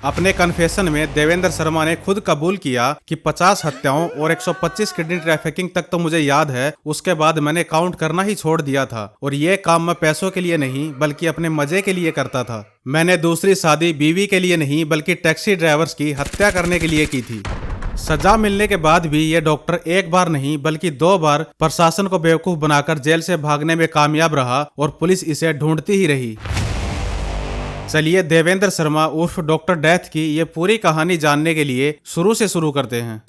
अपने कन्फेशन में देवेंद्र शर्मा ने खुद कबूल किया कि 50 हत्याओं और 125 किडनी ट्रैफिकिंग तक तो मुझे याद है, उसके बाद मैंने काउंट करना ही छोड़ दिया था और ये काम मैं पैसों के लिए नहीं बल्कि अपने मजे के लिए करता था। मैंने दूसरी शादी बीवी के लिए नहीं बल्कि टैक्सी ड्राइवर्स की हत्या करने के लिए की थी। सजा मिलने के बाद भी ये डॉक्टर एक बार नहीं बल्कि 2 बार प्रशासन को बेवकूफ बनाकर जेल से भागने में कामयाब रहा और पुलिस इसे ढूंढती ही रही। चलिए देवेंद्र शर्मा उर्फ डॉक्टर डेथ की ये पूरी कहानी जानने के लिए शुरू से शुरू करते हैं।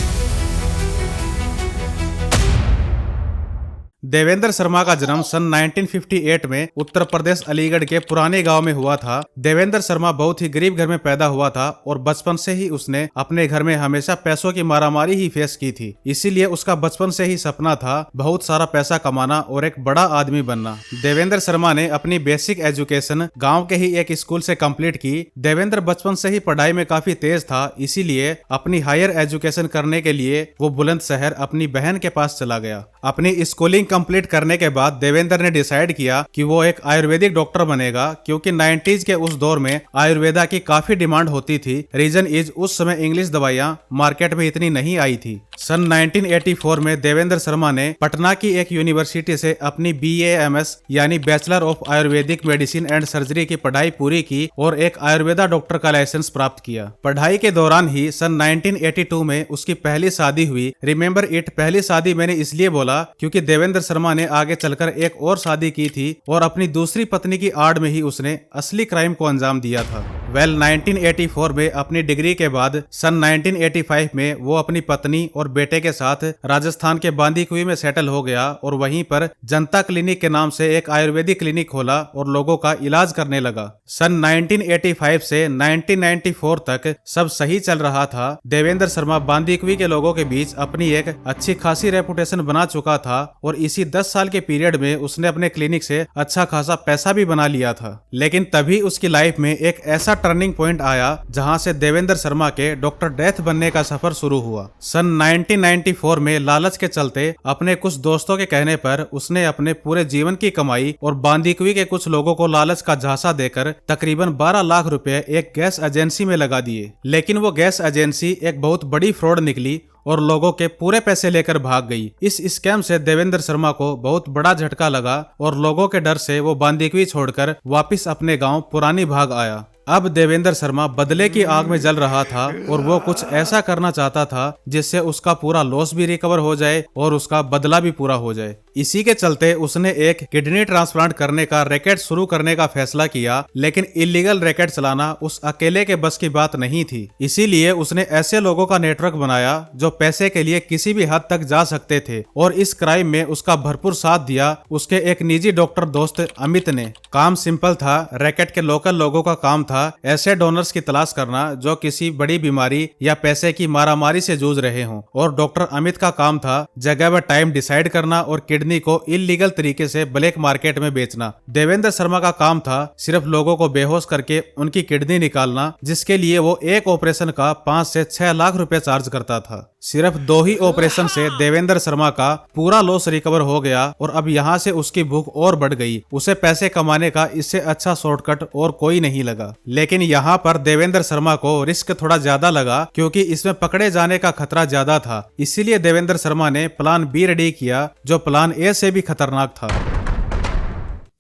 देवेंद्र शर्मा का जन्म सन 1958 में उत्तर प्रदेश अलीगढ़ के पुराने गांव में हुआ था। देवेंद्र शर्मा बहुत ही गरीब घर में पैदा हुआ था और बचपन से ही उसने अपने घर में हमेशा पैसों की मारामारी ही फेस की थी। इसीलिए उसका बचपन से ही सपना था बहुत सारा पैसा कमाना और एक बड़ा आदमी बनना। देवेंद्र शर्मा ने अपनी बेसिक एजुकेशन गाँव के ही एक स्कूल से कम्प्लीट की। देवेंद्र बचपन से ही पढ़ाई में काफी तेज था, इसीलिए अपनी हायर एजुकेशन करने के लिए वो बुलंदशहर अपनी बहन के पास चला गया। अपनी स्कूलिंग कंप्लीट करने के बाद देवेंद्र ने डिसाइड किया कि वो एक आयुर्वेदिक डॉक्टर बनेगा, क्योंकि 90s के उस दौर में आयुर्वेदा की काफी डिमांड होती थी। रीजन इज उस समय इंग्लिश दवाइयां मार्केट में इतनी नहीं आई थी। सन 1984 में देवेंद्र शर्मा ने पटना की एक यूनिवर्सिटी से अपनी BAMS यानी bachelor of Ayurvedic medicine and surgery की पढ़ाई पूरी की और एक आयुर्वेदा डॉक्टर का लाइसेंस प्राप्त किया। पढ़ाई के दौरान ही सन 1982 में उसकी पहली शादी हुई। रिमेम्बर इट, पहली शादी मैंने इसलिए बोला क्योंकि देवेंद्र शर्मा ने आगे चलकर एक और शादी की थी और अपनी दूसरी पत्नी की आड़ में ही उसने असली क्राइम को अंजाम दिया था। 1984 में अपनी डिग्री के बाद सन 1985 में वो अपनी पत्नी और बेटे के साथ राजस्थान के बांदीकुई में सेटल हो गया और वहीं पर जनता क्लिनिक के नाम से एक आयुर्वेदिक क्लिनिक खोला और लोगों का इलाज करने लगा। सन 1985 से 1994 तक सब सही चल रहा था। देवेंद्र शर्मा बांदीकुई के लोगों के बीच अपनी एक अच्छी खासी रेपुटेशन बना चुका था और इसी 10 साल के पीरियड में उसने अपने क्लिनिक से अच्छा खासा पैसा भी बना लिया था। लेकिन तभी उसकी लाइफ में एक ऐसा टर्निंग पॉइंट आया जहां से देवेंद्र शर्मा के डॉक्टर डेथ बनने का सफर शुरू हुआ। सन 1994 में लालच के चलते अपने कुछ दोस्तों के कहने पर उसने अपने पूरे जीवन की कमाई और बांदीकुई के कुछ लोगों को लालच का झांसा देकर तकरीबन 12 लाख रुपए एक गैस एजेंसी में लगा दिए। लेकिन वो गैस एजेंसी एक बहुत बड़ी फ्रॉड निकली और लोगों के पूरे पैसे लेकर भाग गई। इस स्कैम से देवेंद्र शर्मा को बहुत बड़ा झटका लगा और लोगों के डर से वो बांदीकुई छोड़कर वापस अपने गांव पुरानी भाग आया। अब देवेंद्र शर्मा बदले की आग में जल रहा था और वो कुछ ऐसा करना चाहता था जिससे उसका पूरा लॉस भी रिकवर हो जाए और उसका बदला भी पूरा हो जाए। इसी के चलते उसने एक किडनी ट्रांसप्लांट करने का रैकेट शुरू करने का फैसला किया, लेकिन इलीगल रैकेट चलाना उस अकेले के बस की बात नहीं थी। इसीलिए उसने ऐसे लोगों का नेटवर्क बनाया जो पैसे के लिए किसी भी हद तक जा सकते थे और इस क्राइम में उसका भरपूर साथ दिया उसके एक निजी डॉक्टर दोस्त अमित ने। काम सिंपल था, रैकेट के लोकल लोगों का काम था ऐसे डोनर्स की तलाश करना जो किसी बड़ी बीमारी या पैसे की मारामारी से जूझ रहे हों, और डॉक्टर अमित का काम था जगह व टाइम डिसाइड करना और किडनी को इलीगल तरीके से ब्लैक मार्केट में बेचना। देवेंद्र शर्मा का काम था सिर्फ लोगों को बेहोश करके उनकी किडनी निकालना, जिसके लिए वो एक ऑपरेशन का 5 से 6 लाख रुपए चार्ज करता था। सिर्फ 2 ही ऑपरेशन से देवेंद्र शर्मा का पूरा लॉस रिकवर हो गया और अब यहाँ से उसकी भूख और बढ़ गई। उसे पैसे कमाने का इससे अच्छा शॉर्टकट और कोई नहीं लगा। लेकिन यहाँ पर देवेंद्र शर्मा को रिस्क थोड़ा ज्यादा लगा क्योंकि इसमें पकड़े जाने का खतरा ज्यादा था। इसीलिए देवेंद्र शर्मा ने प्लान बी रेडी किया जो प्लान ए से भी खतरनाक था।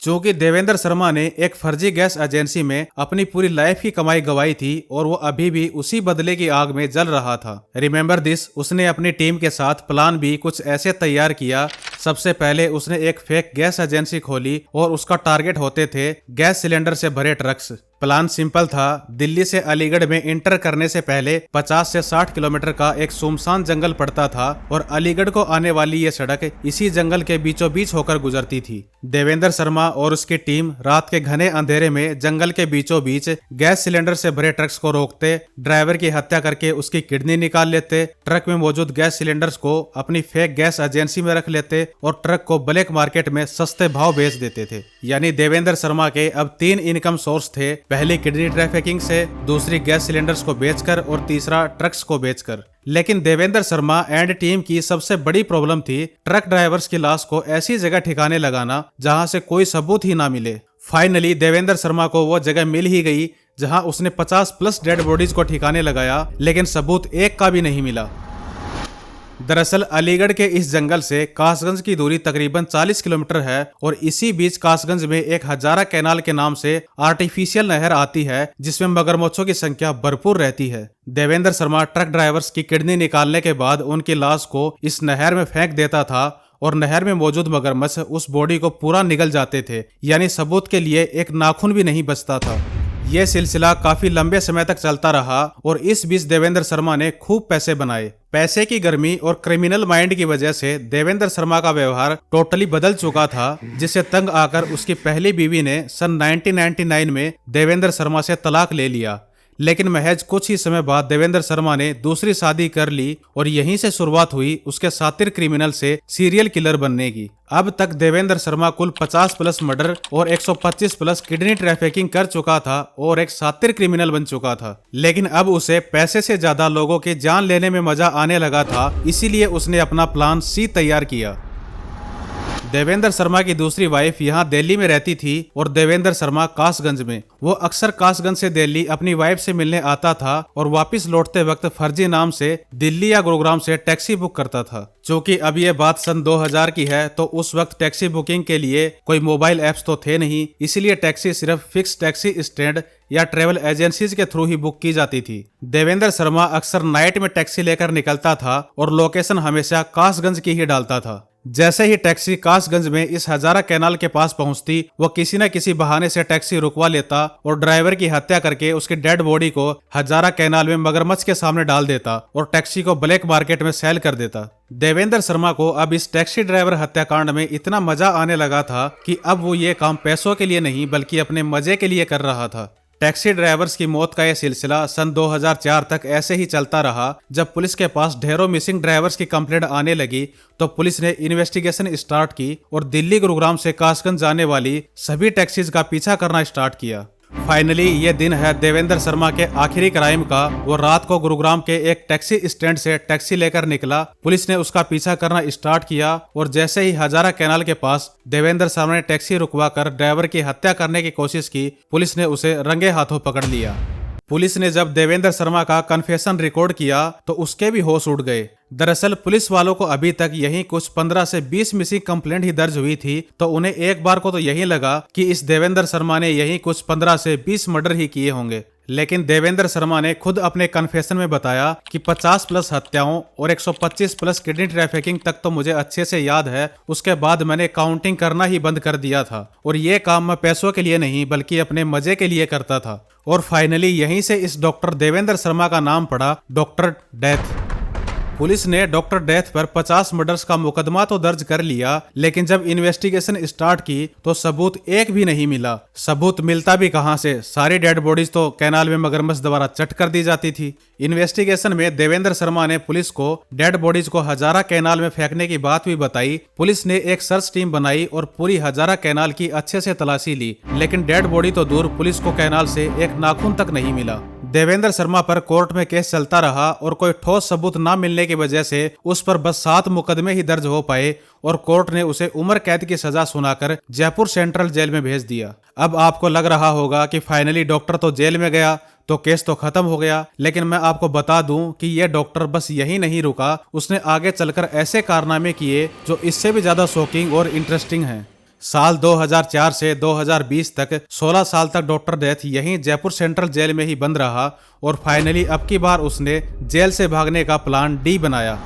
चूंकि देवेंद्र शर्मा ने एक फर्जी गैस एजेंसी में अपनी पूरी लाइफ की कमाई गंवाई थी और वो अभी भी उसी बदले की आग में जल रहा था। रिमेम्बर दिस, उसने अपनी टीम के साथ प्लान भी कुछ ऐसे तैयार किया। सबसे पहले उसने एक फेक गैस एजेंसी खोली और उसका टारगेट होते थे गैस सिलेंडर से भरे ट्रक्स। प्लान सिंपल था, दिल्ली से अलीगढ़ में इंटर करने से पहले 50 से 60 किलोमीटर का एक सुनसान जंगल पड़ता था और अलीगढ़ को आने वाली ये सड़क इसी जंगल के बीचों बीच होकर गुजरती थी। देवेंद्र शर्मा और उसकी टीम रात के घने अंधेरे में जंगल के बीचों बीच गैस सिलेंडर से भरे ट्रक्स को रोकते, ड्राइवर की हत्या करके उसकी किडनी निकाल लेते, ट्रक में मौजूद गैस सिलेंडर्स को अपनी फेक गैस एजेंसी में रख लेते और ट्रक को ब्लैक मार्केट में सस्ते भाव बेच देते थे। यानी देवेंद्र शर्मा के अब 3 इनकम सोर्स थे, पहली किडनी ट्रैफिकिंग से, दूसरी गैस सिलेंडर्स को बेचकर और तीसरा ट्रक्स को बेचकर। लेकिन देवेंद्र शर्मा एंड टीम की सबसे बड़ी प्रॉब्लम थी ट्रक ड्राइवर्स की लाश को ऐसी जगह ठिकाने लगाना जहां से कोई सबूत ही ना मिले। फाइनली देवेंद्र शर्मा को वो जगह मिल ही गई जहां उसने 50 प्लस डेड बॉडीज को ठिकाने लगाया, लेकिन सबूत एक का भी नहीं मिला। दरअसल अलीगढ़ के इस जंगल से कासगंज की दूरी तकरीबन 40 किलोमीटर है और इसी बीच कासगंज में एक हजारा कैनाल के नाम से आर्टिफिशियल नहर आती है, जिसमें मगरमच्छों की संख्या भरपूर रहती है। देवेंद्र शर्मा ट्रक ड्राइवर्स की किडनी निकालने के बाद उनकी लाश को इस नहर में फेंक देता था और नहर में मौजूद मगरमच्छ उस बॉडी को पूरा निगल जाते थे, यानी सबूत के लिए एक नाखून भी नहीं बचता था। यह सिलसिला काफी लंबे समय तक चलता रहा और इस बीच देवेंद्र शर्मा ने खूब पैसे बनाए। पैसे की गर्मी और क्रिमिनल माइंड की वजह से देवेंद्र शर्मा का व्यवहार टोटली बदल चुका था, जिससे तंग आकर उसकी पहली बीवी ने सन 1999 में देवेंद्र शर्मा से तलाक ले लिया। लेकिन महज कुछ ही समय बाद देवेंद्र शर्मा ने दूसरी शादी कर ली और यहीं से शुरुआत हुई उसके शातिर क्रिमिनल से सीरियल किलर बनने की। अब तक देवेंद्र शर्मा कुल 50 प्लस मर्डर और 125 प्लस किडनी ट्रैफिकिंग कर चुका था और एक शातिर क्रिमिनल बन चुका था। लेकिन अब उसे पैसे से ज्यादा लोगों की जान लेने में मजा आने लगा था, इसीलिए उसने अपना प्लान सी तैयार किया। देवेंद्र शर्मा की दूसरी वाइफ यहाँ दिल्ली में रहती थी और देवेंद्र शर्मा कासगंज में। वो अक्सर कासगंज से दिल्ली अपनी वाइफ से मिलने आता था और वापस लौटते वक्त फर्जी नाम से दिल्ली या गुरुग्राम से टैक्सी बुक करता था। क्योंकि अब ये बात सन 2000 की है तो उस वक्त टैक्सी बुकिंग के लिए कोई मोबाइल ऐप्स तो थे नहीं, इसलिए टैक्सी सिर्फ फिक्स टैक्सी स्टैंड या ट्रेवल एजेंसीज के थ्रू ही बुक की जाती थी। देवेंद्र शर्मा अक्सर नाइट में टैक्सी लेकर निकलता था और लोकेशन हमेशा कासगंज की ही डालता था। जैसे ही टैक्सी कासगंज में इस हजारा कैनाल के पास पहुंचती, वो किसी न किसी बहाने से टैक्सी रुकवा लेता और ड्राइवर की हत्या करके उसकी डेड बॉडी को हजारा कैनाल में मगरमच्छ के सामने डाल देता और टैक्सी को ब्लैक मार्केट में सेल कर देता। देवेंद्र शर्मा को अब इस टैक्सी ड्राइवर हत्याकांड में इतना मजा आने लगा था कि अब वो ये काम पैसों के लिए नहीं बल्कि अपने मजे के लिए कर रहा था। टैक्सी ड्राइवर्स की मौत का यह सिलसिला सन 2004 तक ऐसे ही चलता रहा। जब पुलिस के पास ढेरों मिसिंग ड्राइवर्स की कंप्लेंट आने लगी तो पुलिस ने इन्वेस्टिगेशन स्टार्ट की और दिल्ली गुरुग्राम से कासगंज जाने वाली सभी टैक्सीज का पीछा करना स्टार्ट किया। फाइनली ये दिन है देवेंद्र शर्मा के आखिरी क्राइम का। वो रात को गुरुग्राम के एक टैक्सी स्टैंड से टैक्सी लेकर निकला। पुलिस ने उसका पीछा करना स्टार्ट किया और जैसे ही हजारा कैनाल के पास देवेंद्र शर्मा ने टैक्सी रुकवा कर ड्राइवर की हत्या करने की कोशिश की, पुलिस ने उसे रंगे हाथों पकड़ लिया। पुलिस ने जब देवेंद्र शर्मा का कन्फेशन रिकॉर्ड किया तो उसके भी होश उड़ गए। दरअसल पुलिस वालों को अभी तक यही कुछ 15 से 20 मिसिंग कंप्लेंट ही दर्ज हुई थी, तो उन्हें एक बार को तो यही लगा कि इस देवेंद्र शर्मा ने यही कुछ 15 से 20 मर्डर ही किए होंगे। लेकिन देवेंद्र शर्मा ने खुद अपने कन्फेशन में बताया कि 50 प्लस हत्याओं और 125 प्लस किडनी ट्रैफिकिंग तक तो मुझे अच्छे से याद है। उसके बाद मैंने काउंटिंग करना ही बंद कर दिया था और ये काम मैं पैसों के लिए नहीं बल्कि अपने मजे के लिए करता था। और फाइनली यहीं से इस डॉक्टर देवेंद्र शर्मा का नाम पड़ा डॉक्टर डेथ। पुलिस ने डॉक्टर डेथ पर 50 मर्डर्स का मुकदमा तो दर्ज कर लिया, लेकिन जब इन्वेस्टिगेशन स्टार्ट की तो सबूत एक भी नहीं मिला। सबूत मिलता भी कहां से, सारी डेड बॉडीज तो कैनाल में मगरमच्छ द्वारा चट कर दी जाती थी। इन्वेस्टिगेशन में देवेंद्र शर्मा ने पुलिस को डेड बॉडीज को हजारा कैनाल में फेंकने की बात भी बताई। पुलिस ने एक सर्च टीम बनाई और पूरी हजारा कैनाल की अच्छे से तलाशी ली, लेकिन डेड बॉडी तो दूर, पुलिस को कैनाल से एक नाखून तक नहीं मिला। देवेंद्र शर्मा पर कोर्ट में केस चलता रहा और कोई ठोस सबूत न मिलने की वजह से उस पर बस 7 मुकदमे ही दर्ज हो पाए और कोर्ट ने उसे उम्र कैद की सजा सुनाकर जयपुर सेंट्रल जेल में भेज दिया। अब आपको लग रहा होगा कि फाइनली डॉक्टर तो जेल में गया तो केस तो खत्म हो गया, लेकिन मैं आपको बता दूं कि यह डॉक्टर बस यही नहीं रुका। उसने आगे चलकर ऐसे कारनामे किए जो इससे भी ज्यादा शॉकिंग और इंटरेस्टिंग हैं। साल 2004 से 2020 तक 16 साल तक डॉक्टर डेथ यहीं जयपुर सेंट्रल जेल में ही बंद रहा और फाइनली अब की बार उसने जेल से भागने का प्लान डी बनाया।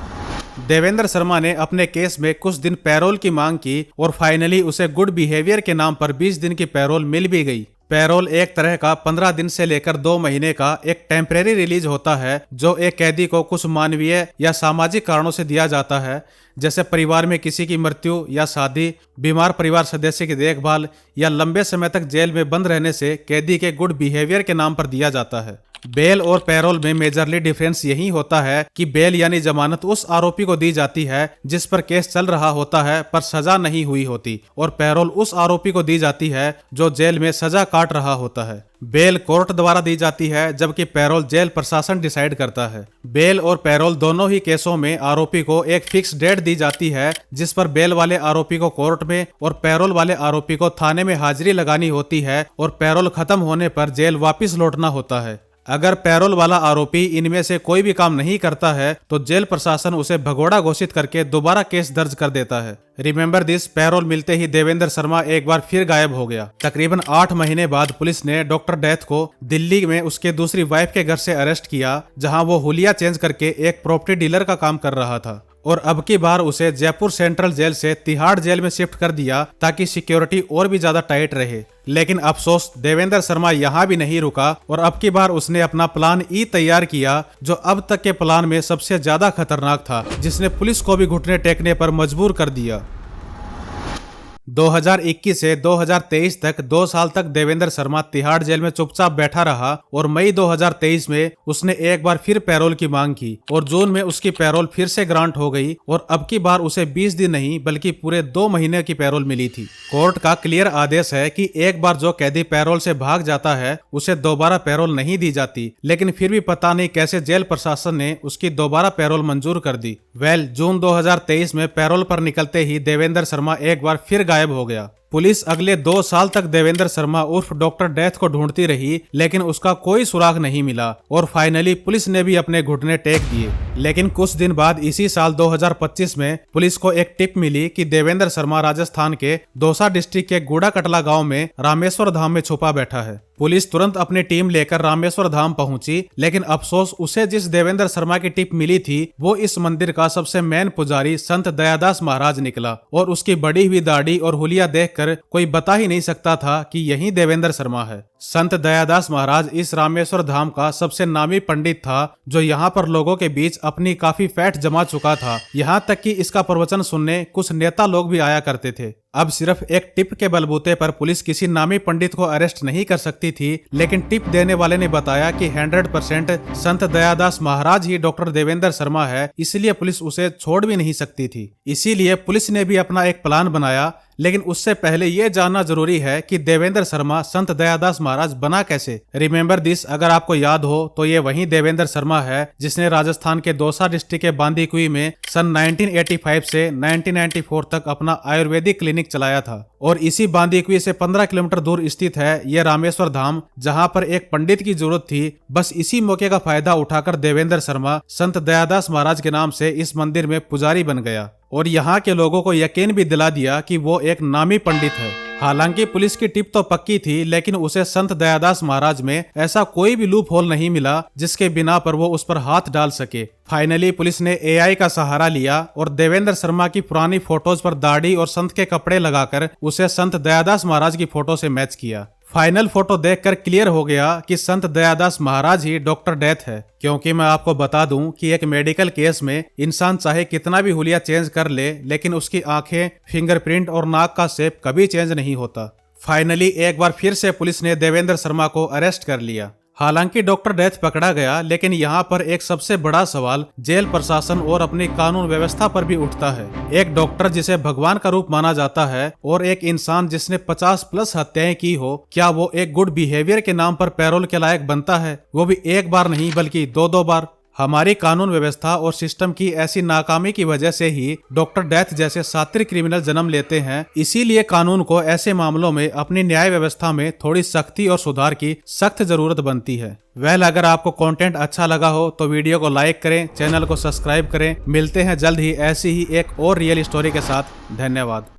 देवेंद्र शर्मा ने अपने केस में कुछ दिन पैरोल की मांग की और फाइनली उसे गुड बिहेवियर के नाम पर 20 दिन की पैरोल मिल भी गई। पैरोल एक तरह का 15 दिन से लेकर 2 महीने का एक टेम्परेरी रिलीज होता है, जो एक कैदी को कुछ मानवीय या सामाजिक कारणों से दिया जाता है, जैसे परिवार में किसी की मृत्यु या शादी, बीमार परिवार सदस्य की देखभाल या लंबे समय तक जेल में बंद रहने से कैदी के गुड बिहेवियर के नाम पर दिया जाता है। बेल और पैरोल में मेजरली डिफरेंस यही होता है कि बेल यानी जमानत उस आरोपी को दी जाती है जिस पर केस चल रहा होता है पर सजा नहीं हुई होती, और पैरोल उस आरोपी को दी जाती है जो जेल में सजा काट रहा होता है। बेल कोर्ट द्वारा दी जाती है जबकि पैरोल जेल प्रशासन डिसाइड करता है। बेल और पैरोल दोनों ही केसों में आरोपी को एक फिक्स डेट दी जाती है जिस पर बेल वाले आरोपी को कोर्ट में और पैरोल वाले आरोपी को थाने में हाजिरी लगानी होती है और पैरोल खत्म होने पर जेल वापस लौटना होता है। अगर पैरोल वाला आरोपी इनमें से कोई भी काम नहीं करता है तो जेल प्रशासन उसे भगोड़ा घोषित करके दोबारा केस दर्ज कर देता है। रिमेंबर दिस, पैरोल मिलते ही देवेंद्र शर्मा एक बार फिर गायब हो गया। तकरीबन 8 महीने बाद पुलिस ने डॉक्टर डेथ को दिल्ली में उसके दूसरी वाइफ के घर से अरेस्ट किया, जहां वो हुलिया चेंज करके एक प्रॉपर्टी डीलर का काम कर रहा था। और अब की बार उसे जयपुर सेंट्रल जेल से तिहाड़ जेल में शिफ्ट कर दिया ताकि सिक्योरिटी और भी ज्यादा टाइट रहे। लेकिन अफसोस, देवेंद्र शर्मा यहाँ भी नहीं रुका और अब की बार उसने अपना प्लान ई तैयार किया जो अब तक के प्लान में सबसे ज्यादा खतरनाक था, जिसने पुलिस को भी घुटने टेकने पर मजबूर कर दिया। 2021 से 2023 तक 2 साल तक देवेंद्र शर्मा तिहाड़ जेल में चुपचाप बैठा रहा और मई 2023 में उसने एक बार फिर पैरोल की मांग की और जून में उसकी पैरोल फिर से ग्रांट हो गई और अब की बार उसे 20 दिन नहीं बल्कि पूरे 2 महीने की पैरोल मिली थी। कोर्ट का क्लियर आदेश है कि एक बार जो कैदी पैरोल से भाग जाता है उसे दोबारा पैरोल नहीं दी जाती, लेकिन फिर भी पता नहीं कैसे जेल प्रशासन ने उसकी दोबारा पैरोल मंजूर कर दी। जून 2023 में पैरोल पर निकलते ही देवेंद्र शर्मा एक बार फिर गायब हो गया। पुलिस अगले 2 साल तक देवेंद्र शर्मा उर्फ डॉक्टर डेथ को ढूंढती रही, लेकिन उसका कोई सुराग नहीं मिला और फाइनली पुलिस ने भी अपने घुटने टेक दिए। लेकिन कुछ दिन बाद इसी साल 2025 में पुलिस को एक टिप मिली कि देवेंद्र शर्मा राजस्थान के दौसा डिस्ट्रिक्ट के गुड़ा कटला गांव में रामेश्वर धाम में छुपा बैठा है। पुलिस तुरंत अपनी टीम लेकर रामेश्वर धाम पहुंची, लेकिन अफसोस, उसे जिस देवेंद्र शर्मा की टिप मिली थी वो इस मंदिर का सबसे मेन पुजारी संत दयादास महाराज निकला और उसकी बड़ी हुई दाढ़ी और हुलिया देखकर कोई बता ही नहीं सकता था कि यही देवेंद्र शर्मा है। संत दयादास महाराज इस रामेश्वर धाम का सबसे नामी पंडित था जो यहाँ पर लोगों के बीच अपनी काफी फैट जमा चुका था। यहाँ तक कि इसका प्रवचन सुनने कुछ नेता लोग भी आया करते थे। अब सिर्फ एक टिप के बलबूते पर पुलिस किसी नामी पंडित को अरेस्ट नहीं कर सकती थी, लेकिन टिप देने वाले ने बताया कि 100% संत दयादास महाराज ही डॉक्टर देवेंद्र शर्मा है, इसलिए पुलिस उसे छोड़ भी नहीं सकती थी। इसीलिए पुलिस ने भी अपना एक प्लान बनाया, लेकिन उससे पहले ये जानना जरूरी है कि देवेंद्र शर्मा संत दयादास महाराज बना कैसे। रिमेंबर दिस, अगर आपको याद हो तो ये वही देवेंद्र शर्मा है जिसने राजस्थान के दौसा डिस्ट्रिक्ट के बांदीकुई में सन 1985 से 1994 तक अपना आयुर्वेदिक क्लिनिक चलाया था। और इसी बांदीकुई से 15 किलोमीटर दूर स्थित है यह रामेश्वर धाम, जहां पर एक पंडित की जरूरत थी। बस इसी मौके का फायदा उठाकर देवेंद्र शर्मा संत दयादास महाराज के नाम से इस मंदिर में पुजारी बन गया और यहाँ के लोगों को यकीन भी दिला दिया कि वो एक नामी पंडित है। हालांकि पुलिस की टिप तो पक्की थी, लेकिन उसे संत दयादास महाराज में ऐसा कोई भी लूप होल नहीं मिला जिसके बिना पर वो उस पर हाथ डाल सके। फाइनली पुलिस ने एआई का सहारा लिया और देवेंद्र शर्मा की पुरानी फोटोज पर दाढ़ी और संत के कपड़े लगाकर उसे संत दयादास महाराज की फोटो से मैच किया। फाइनल फोटो देखकर क्लियर हो गया कि संत दयादास महाराज ही डॉक्टर डेथ है, क्योंकि मैं आपको बता दूं कि एक मेडिकल केस में इंसान चाहे कितना भी हुलिया चेंज कर ले, लेकिन उसकी आंखें, फिंगरप्रिंट और नाक का शेप कभी चेंज नहीं होता। फाइनली एक बार फिर से पुलिस ने देवेंद्र शर्मा को अरेस्ट कर लिया। हालांकि डॉक्टर डेथ पकड़ा गया, लेकिन यहाँ पर एक सबसे बड़ा सवाल जेल प्रशासन और अपनी कानून व्यवस्था पर भी उठता है। एक डॉक्टर जिसे भगवान का रूप माना जाता है और एक इंसान जिसने 50+ हत्याएं की हो, क्या वो एक गुड बिहेवियर के नाम पर पैरोल के लायक बनता है? वो भी एक बार नहीं बल्कि 2-2 बार। हमारी कानून व्यवस्था और सिस्टम की ऐसी नाकामी की वजह से ही डॉक्टर डेथ जैसे शातिर क्रिमिनल जन्म लेते हैं। इसीलिए कानून को ऐसे मामलों में अपनी न्याय व्यवस्था में थोड़ी सख्ती और सुधार की सख्त जरूरत बनती है। अगर आपको कंटेंट अच्छा लगा हो तो वीडियो को लाइक करें, चैनल को सब्सक्राइब करें। मिलते हैं जल्द ही ऐसी ही एक और रियल स्टोरी के साथ। धन्यवाद।